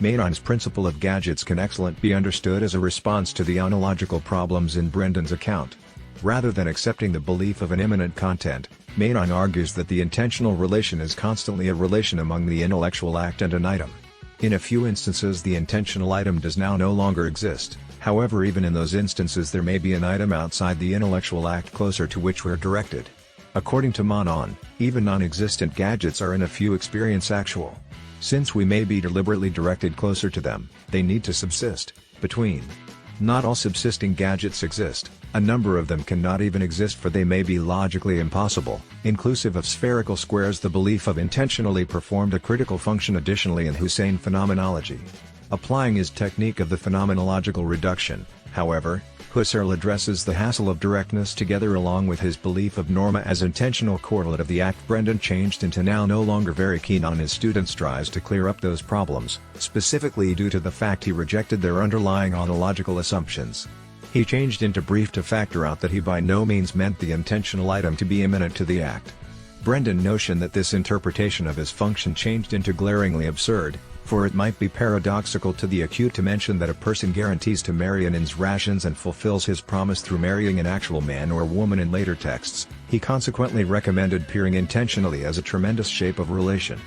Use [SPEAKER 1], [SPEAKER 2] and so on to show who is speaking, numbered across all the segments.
[SPEAKER 1] Maynard's principle of gadgets can excellently be understood as a response to the ontological problems in Brendan's account. Rather than accepting the belief of an immanent content, Maynard argues that the intentional relation is constantly a relation among the intellectual act and an item. In a few instances the intentional item does now no longer exist, however even in those instances there may be an item outside the intellectual act closer to which we're directed. According to Manon, even non-existent gadgets are in a few experience actual. Since we may be deliberately directed closer to them, they need to subsist between. Not all subsisting gadgets exist, a number of them cannot even exist for they may be logically impossible, inclusive of spherical squares. The belief of intentionally performed a critical function additionally in Husserl phenomenology. Applying his technique of the phenomenological reduction, however, Husserl addresses the hassle of directness together along with his belief of norma as intentional correlate of the act. Brendan changed into now no longer very keen on his students' tries to clear up those problems, specifically due to the fact he rejected their underlying ontological assumptions. He changed into brief to factor out that he by no means meant the intentional item to be immanent to the act. Brendan's notion that this interpretation of his function changed into glaringly absurd, for it might be paradoxical to the acute to mention that a person guarantees to marry an ends rations and fulfills his promise through marrying an actual man or woman. In later texts, he consequently recommended peering intentionally as a tremendous shape of relation.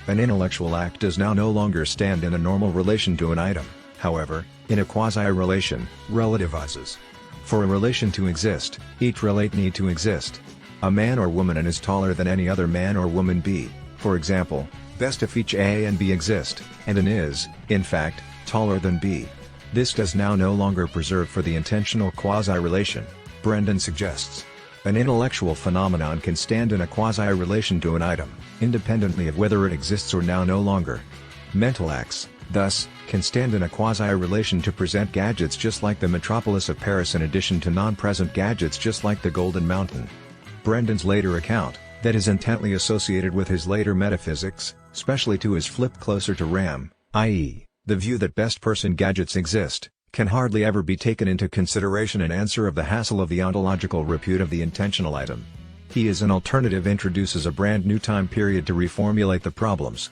[SPEAKER 1] An intellectual act does now no longer stand in a normal relation to an item, however, in a quasi-relation, relativizes. For a relation to exist, each relate need to exist. A man or woman N is taller than any other man or woman B, for example, best if each A and B exist, and N is, in fact, taller than B. This does now no longer preserve for the intentional quasi-relation, Brendan suggests. An intellectual phenomenon can stand in a quasi-relation to an item, independently of whether it exists or now no longer. Mental acts, thus, can stand in a quasi-relation to present gadgets just like the metropolis of Paris in addition to non-present gadgets just like the Golden Mountain. Brendan's later account, that is intently associated with his later metaphysics, especially to his flip closer to RAM, i.e., the view that best person gadgets exist, can hardly ever be taken into consideration in answer of the hassle of the ontological repute of the intentional item. He as an alternative introduces a brand new time period to reformulate the problems,